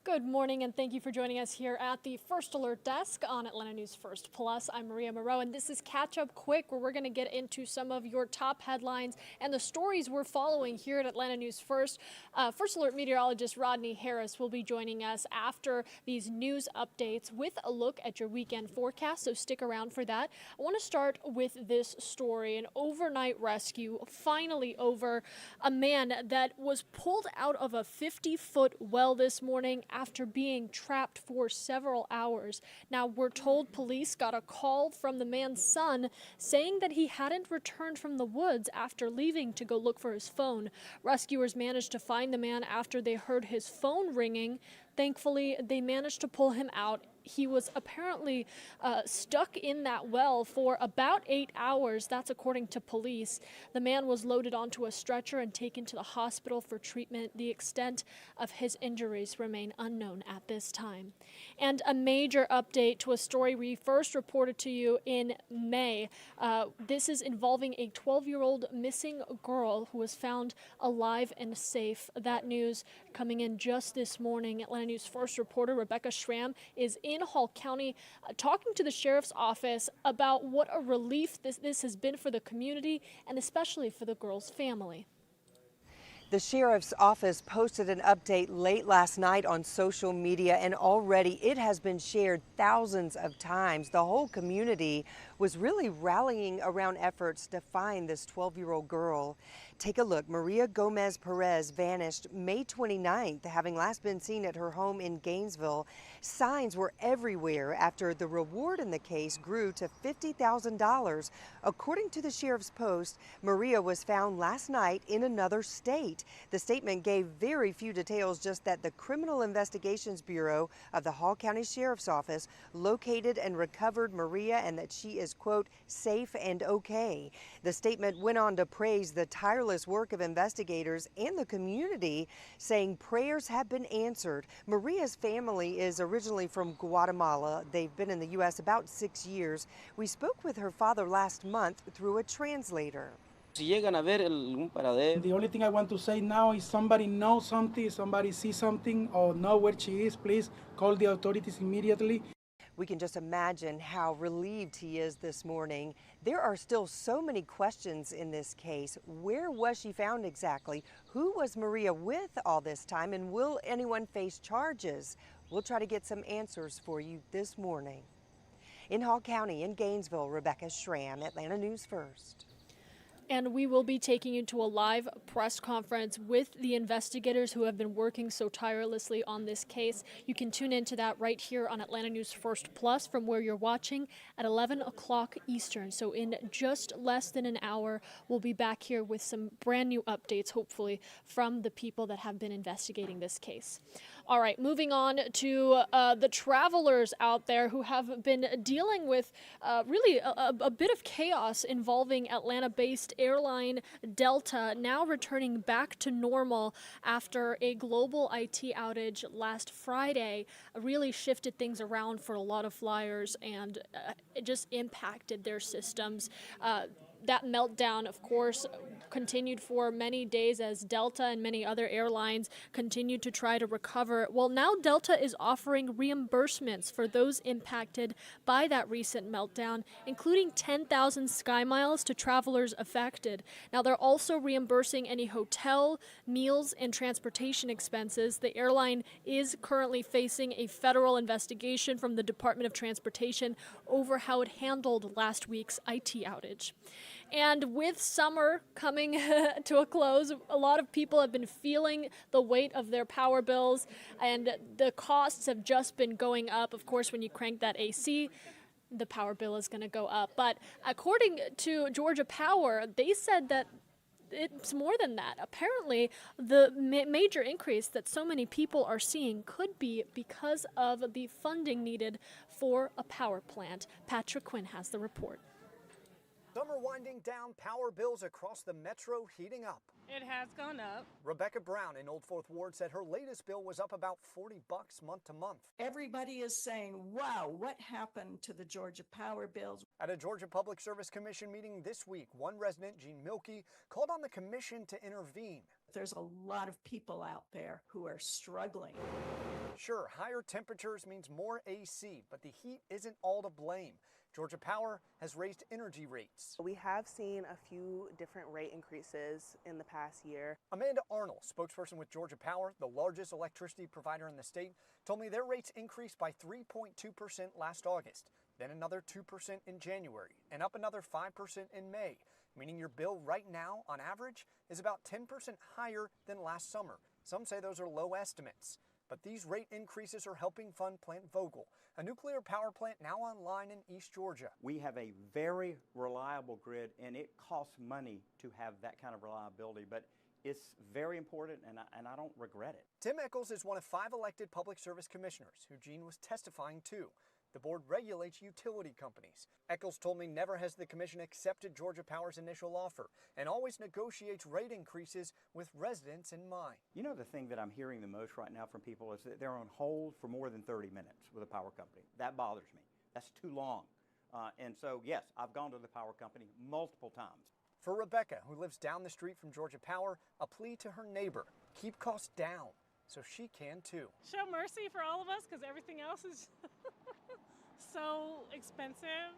Good morning, and thank you for joining us here at the First Alert Desk on Atlanta News First Plus. I'm Maria Moreau, and this is Catch Up Quick, where we're going to get into some of your top headlines and the stories we're following here at Atlanta News First. First Alert meteorologist Rodney Harris will be joining us after these news updates with a look at your weekend forecast, so stick around for that. I want to start with this story, an overnight rescue finally over a man that was pulled out of a 50-foot well this morning after being trapped for several hours. Now, we're told police got a call from the man's son saying that he hadn't returned from the woods after leaving to go look for his phone. Rescuers managed to find the man after they heard his phone ringing. Thankfully, they managed to pull him out. He was apparently stuck in that well for about 8 hours. That's according to police. The man was loaded onto a stretcher and taken to the hospital for treatment. The extent of his injuries remain unknown at this time. And a major update to a story we first reported to you in May. This is involving a 12-year-old missing girl who was found alive and safe. That news coming in just this morning. Atlanta News First reporter Rebecca Schramm is in Hall County talking to the sheriff's office about what a relief this has been for the community and especially for the girl's family. The sheriff's office posted an update late last night on social media, and already it has been shared thousands of times. The whole community was really rallying around efforts to find this 12-year-old girl. Take a look. Maria Gomez Perez vanished May 29th, having last been seen at her home in Gainesville. Signs were everywhere after the reward in the case grew to $50,000. According to the sheriff's post, Maria was found last night in another state. The statement gave very few details, just that the Criminal Investigations Bureau of the Hall County Sheriff's Office located and recovered Maria and that she is, quote, safe and okay. The statement went on to praise the tireless work of investigators and the community, saying prayers have been answered. Maria's family is originally from Guatemala. They've been in the U.S. about 6 years. We spoke with her father last month through a translator. The only thing I want to say now is somebody knows something, somebody sees something or know where she is, please call the authorities immediately. We can just imagine how relieved he is this morning. There are still so many questions in this case. Where was she found exactly? Who was Maria with all this time? And will anyone face charges? We'll try to get some answers for you this morning. In Hall County, in Gainesville, Rebecca Schramm, Atlanta News First. And we will be taking you to a live press conference with the investigators who have been working so tirelessly on this case. You can tune into that right here on Atlanta News First Plus from where you're watching at 11 o'clock Eastern. So in just less than an hour, we'll be back here with some brand new updates, hopefully, from the people that have been investigating this case. All right, moving on to the travelers out there who have been dealing with really a bit of chaos involving Atlanta-based airline Delta, now returning back to normal after a global IT outage last Friday really shifted things around for a lot of flyers and it just impacted their systems. That meltdown, of course, continued for many days as Delta and many other airlines continued to try to recover. Well, now Delta is offering reimbursements for those impacted by that recent meltdown, including 10,000 Sky Miles to travelers affected. Now, they're also reimbursing any hotel, meals, and transportation expenses. The airline is currently facing a federal investigation from the Department of Transportation over how it handled last week's IT outage. And with summer coming to a close, a lot of people have been feeling the weight of their power bills, and the costs have just been going up. Of course, when you crank that AC, the power bill is going to go up. But according to Georgia Power, they said that it's more than that. Apparently, the major increase that so many people are seeing could be because of the funding needed for a power plant. Patrick Quinn has the report. Summer winding down, power bills across the metro heating up. It has gone up. Rebecca Brown in Old Fourth Ward said her latest bill was up about $40 month to month. Everybody is saying, wow, what happened to the Georgia power bills? At a Georgia Public Service Commission meeting this week, one resident, Jean Milkey, called on the commission to intervene. There's a lot of people out there who are struggling. Sure, higher temperatures means more AC, but the heat isn't all to blame. Georgia Power has raised energy rates. We have seen a few different rate increases in the past year. Amanda Arnold, spokesperson with Georgia Power, the largest electricity provider in the state, told me their rates increased by 3.2% last August, then another 2% in January, and up another 5% in May, meaning your bill right now, on average, is about 10% higher than last summer. Some say those are low estimates. But these rate increases are helping fund Plant Vogtle, a nuclear power plant now online in East Georgia. We have a very reliable grid, and it costs money to have that kind of reliability, but it's very important, and I don't regret it. Tim Eccles is one of 5 elected public service commissioners who Gene was testifying to. The board regulates utility companies. Eccles told me never has the commission accepted Georgia Power's initial offer and always negotiates rate increases with residents in mind. You know, the thing that I'm hearing the most right now from people is that they're on hold for more than 30 minutes with a power company. That bothers me. That's too long. And so, yes, I've gone to the power company multiple times. For Rebecca, who lives down the street from Georgia Power, a plea to her neighbor, keep costs down so she can too. Show mercy for all of us because everything else is so expensive.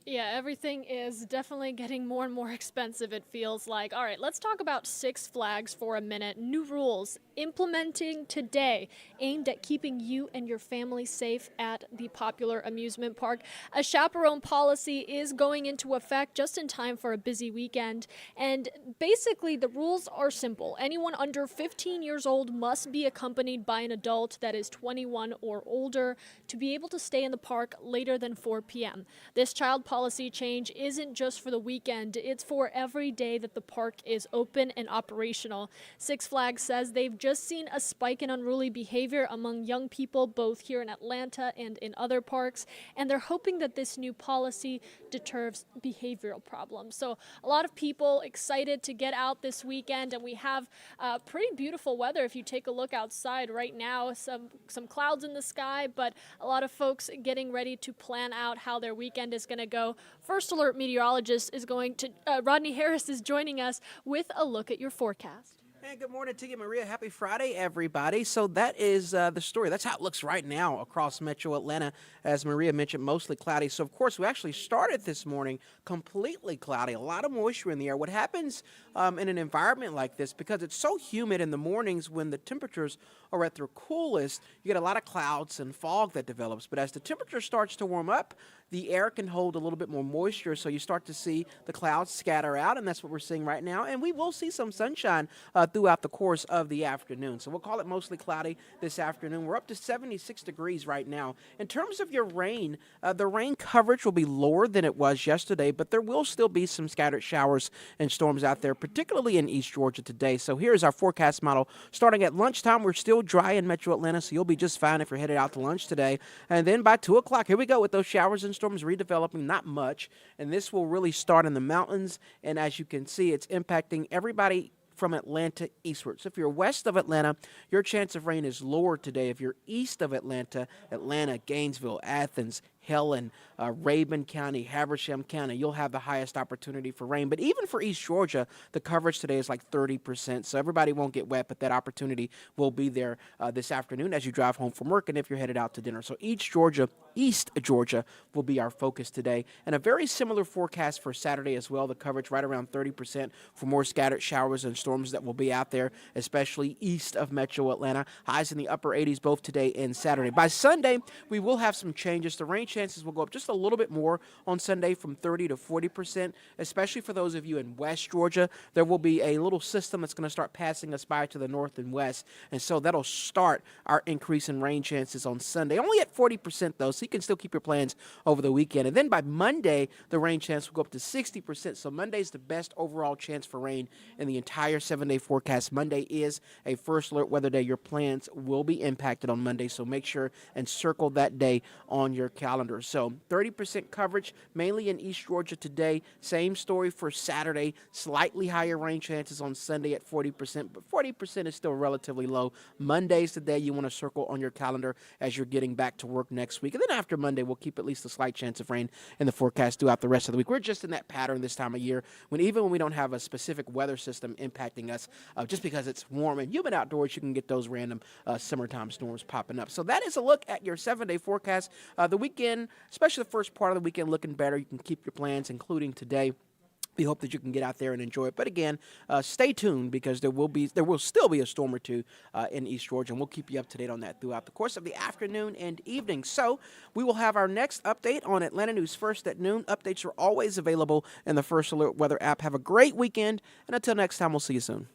Yeah, everything is definitely getting more and more expensive, it feels like. All right, let's talk about Six Flags for a minute. New rules implementing today aimed at keeping you and your family safe at the popular amusement park. A chaperone policy is going into effect just in time for a busy weekend. And basically, the rules are simple. Anyone under 15 years old must be accompanied by an adult that is 21 or older to be able to stay in the park later than 4 p.m. This child policy change isn't just for the weekend, it's for every day that the park is open and operational. Six Flags says they've just seen a spike in unruly behavior among young people both here in Atlanta and in other parks, and they're hoping that this new policy deters behavioral problems. So a lot of people excited to get out this weekend, and we have pretty beautiful weather if you take a look outside right now. Some clouds in the sky, but a lot of folks getting ready to plan out how their weekend is going to go. First Alert meteorologist is going to, Rodney Harris is joining us with a look at your forecast. And good morning to you, Maria. Happy Friday, everybody. So that is the story. That's how it looks right now across metro Atlanta. As Maria mentioned, mostly cloudy. So, of course, we actually started this morning completely cloudy, a lot of moisture in the air. What happens in an environment like this, because it's so humid in the mornings when the temperatures are at their coolest, you get a lot of clouds and fog that develops. But as the temperature starts to warm up, the air can hold a little bit more moisture, so you start to see the clouds scatter out, and that's what we're seeing right now. And we will see some sunshine throughout the course of the afternoon. So we'll call it mostly cloudy this afternoon. We're up to 76 degrees right now. In terms of your rain, the rain coverage will be lower than it was yesterday, but there will still be some scattered showers and storms out there, particularly in East Georgia today. So here's our forecast model. Starting at lunchtime, we're still dry in metro Atlanta, so you'll be just fine if you're headed out to lunch today. And then by 2 o'clock, here we go with those showers and storms redeveloping, not much. And this will really start in the mountains. And as you can see, it's impacting everybody from Atlanta eastward. So if you're west of Atlanta, your chance of rain is lower today. If you're east of Atlanta, Gainesville, Athens, Helen, Rabun County, Habersham County, you'll have the highest opportunity for rain. But even for East Georgia, the coverage today is like 30%. So everybody won't get wet, but that opportunity will be there this afternoon as you drive home from work and if you're headed out to dinner. So East Georgia will be our focus today. And a very similar forecast for Saturday as well. The coverage right around 30% for more scattered showers and storms that will be out there, especially east of metro Atlanta. Highs in the upper 80s both today and Saturday. By Sunday, we will have some changes. The rain chances will go up just a little bit more on Sunday from 30 to 40%, especially for those of you in West Georgia. There will be a little system that's going to start passing us by to the north and west, and so that'll start our increase in rain chances on Sunday. Only at 40% though, so you can still keep your plans over the weekend. And then by Monday, the rain chance will go up to 60%, so Monday's the best overall chance for rain in the entire 7-day forecast. Monday is a First Alert weather day. Your plans will be impacted on Monday, so make sure and circle that day on your calendar. calendar. So 30% coverage, mainly in East Georgia today. Same story for Saturday. Slightly higher rain chances on Sunday at 40%, but 40% is still relatively low. Monday's the day you want to circle on your calendar as you're getting back to work next week. And then after Monday, we'll keep at least a slight chance of rain in the forecast throughout the rest of the week. We're just in that pattern this time of year when even when we don't have a specific weather system impacting us, just because it's warm and humid outdoors, you can get those random summertime storms popping up. So that is a look at your 7-day forecast. The weekend, especially the first part of the weekend, looking better. You can keep your plans, including today. We hope that you can get out there and enjoy it. But again, stay tuned because there will still be a storm or two in East Georgia, and we'll keep you up to date on that throughout the course of the afternoon and evening. So we will have our next update on Atlanta News First at noon. Updates are always available in the First Alert Weather app. Have a great weekend, and until next time, we'll see you soon.